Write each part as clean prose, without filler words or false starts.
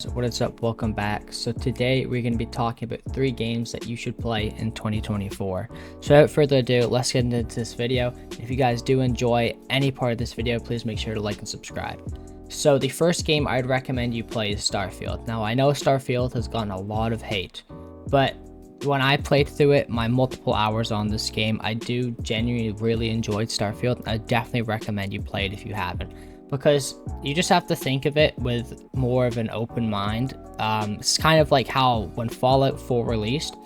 So what is up? Welcome back. So today we're going to be talking about 3 games that you should play in 2024. So without further ado, let's get into this video. If you guys do enjoy any part of this video, please make sure to like and subscribe. So the first game I'd recommend you play is Starfield. Now I know Starfield has gotten a lot of hate, but when I played through it, my multiple hours on this game, I do genuinely really enjoyed Starfield. I definitely recommend you play it if you haven't, because you just have to think of it with more of an open mind. It's kind of like how when Fallout 4 released,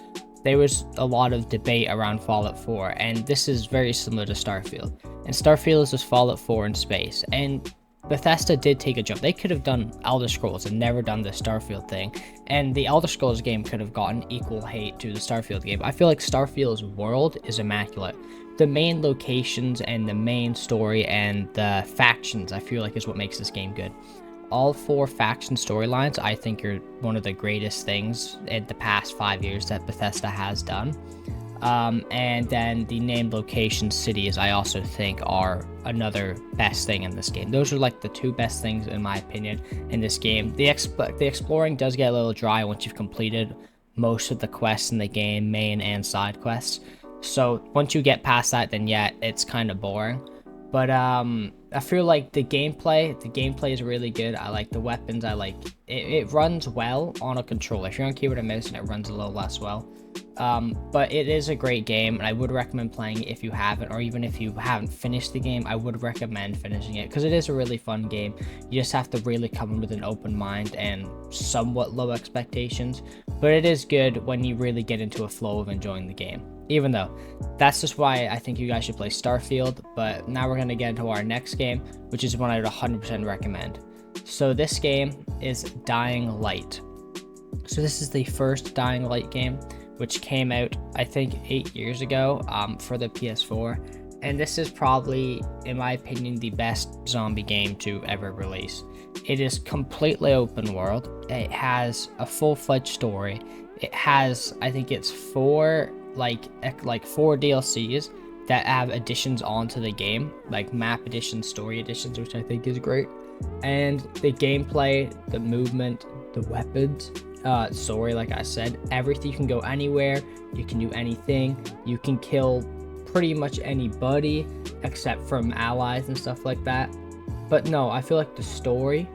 there was a lot of debate around Fallout 4, and this is very similar to Starfield. And Starfield is just Fallout 4 in space, and Bethesda did take a jump. They could have done Elder Scrolls and never done the Starfield thing, and the Elder Scrolls game could have gotten equal hate to the Starfield game. I feel like Starfield's world is immaculate. The main locations and the main story and the factions, I feel like, is what makes this game good. All 4 faction storylines, I think, are one of the greatest things in the past 5 years that Bethesda has done. And then the named location cities, I also think, are another best thing in this game. Those are like the 2 best things, in my opinion, in this game. The exploring does get a little dry once you've completed most of the quests in the game, main and side quests. So once you get past that, then yeah, it's kind of boring. But I feel like the gameplay is really good. I like the weapons. I like it runs well on a controller. If you're on keyboard and mouse, and it runs a little less well. But it is a great game, and I would recommend playing it if you haven't, or even if you haven't finished the game, I would recommend finishing it, because it is a really fun game. You just have to really come in with an open mind and somewhat low expectations, but it is good when you really get into a flow of enjoying the game. Even though that's just why I think you guys should play Starfield. But now we're going to get into our next game, which is one I would 100% recommend. So this game is Dying Light. So this is the first Dying Light game, which came out, I think, 8 years ago for the PS4. And this is probably, in my opinion, the best zombie game to ever release. It is completely open world. It has a full-fledged story. It has, I think it's 4 4 DLCs that have additions onto the game, like map additions, story additions, which I think is great. And the gameplay, the movement, the weapons, story, like I said, everything. You can go anywhere, you can do anything, you can kill pretty much anybody except from allies and stuff like that. But no, I feel like the story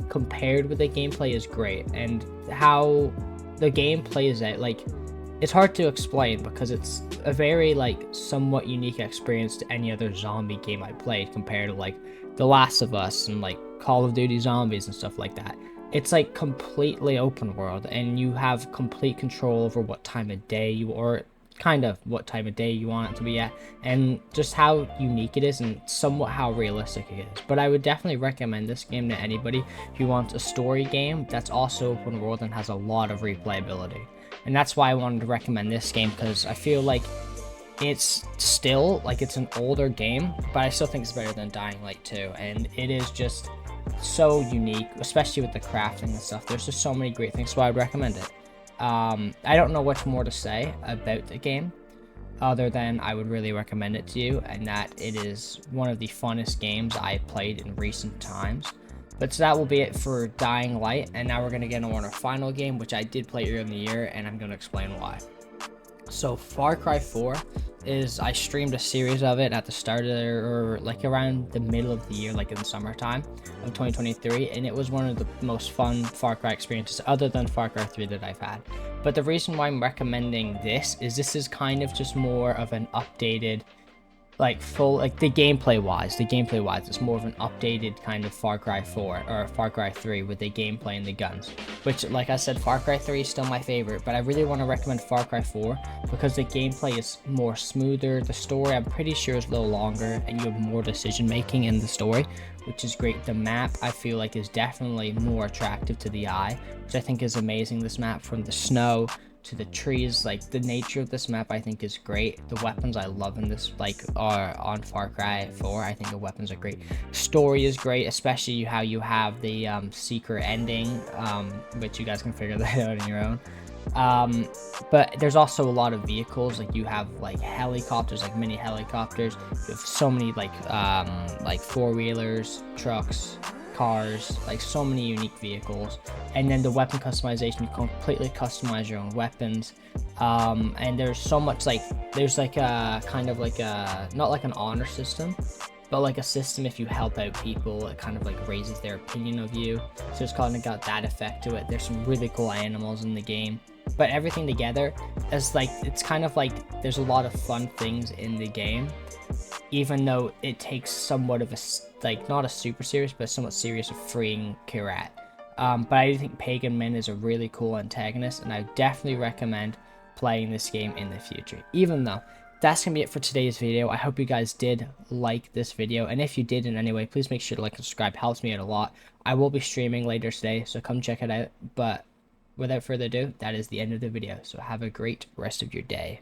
compared with the gameplay is great, and how the game plays out, like, it's hard to explain because it's a very somewhat unique experience to any other zombie game I played, compared to like The Last of Us and like Call of Duty Zombies and stuff like that. It's like completely open world, and you have complete control over what time of day you what time of day you want it to be at, and just how unique it is and somewhat how realistic it is. But I would definitely recommend this game to anybody who wants a story game that's also open world and has a lot of replayability. And that's why I wanted to recommend this game, because I feel like it's still, it's an older game, but I still think it's better than Dying Light 2. And it is just so unique, especially with the crafting and stuff. There's just so many great things, so I would recommend it. I don't know much more to say about the game, other than I would really recommend it to you, and that it is one of the funnest games I played in recent times. But so that will be it for Dying Light, and now we're going to get on our final game, which I did play earlier in the year, and I'm going to explain why. So Far Cry 4 I streamed a series of it at the start of or around the middle of the year, in the summertime of 2023, and it was one of the most fun Far Cry experiences other than Far Cry 3 that I've had. But the reason why I'm recommending this is kind of just more of an updated, the gameplay wise, it's more of an updated kind of Far Cry 4 or Far Cry 3 with the gameplay and the guns, which, like I said, Far Cry 3 is still my favorite, but I really want to recommend Far Cry 4 because the gameplay is more smoother. The story, I'm pretty sure, is a little longer, and you have more decision making in the story, which is great. The map, I feel like, is definitely more attractive to the eye, which I think is amazing. This map, from the snow to the trees, the nature of this map, I think, is great. The weapons I love in this are on Far Cry 4. I think the weapons are great. Story is great, especially how you have the secret ending, which you guys can figure that out on your own. But there's also a lot of vehicles. You have helicopters, mini helicopters. You have so many four-wheelers, trucks, cars, like so many unique vehicles. And then the weapon customization, you completely customize your own weapons. And there's so much, like there's like a kind of like a, not like an honor system, but like a system, if you help out people, it kind of like raises their opinion of you. So it's kind of got that effect to it. There's some really cool animals in the game, but everything together is like, it's kind of like there's a lot of fun things in the game, even though it takes somewhat of a, like not a super serious, but somewhat serious of freeing Kirat. But I do think Pagan Min is a really cool antagonist, and I definitely recommend playing this game in the future. Even though that's gonna be it for today's video. I hope you guys did like this video, and if you did in any way, please make sure to like and subscribe. Helps me out a lot. I will be streaming later today, so come check it out. But without further ado, that is the end of the video, so have a great rest of your day.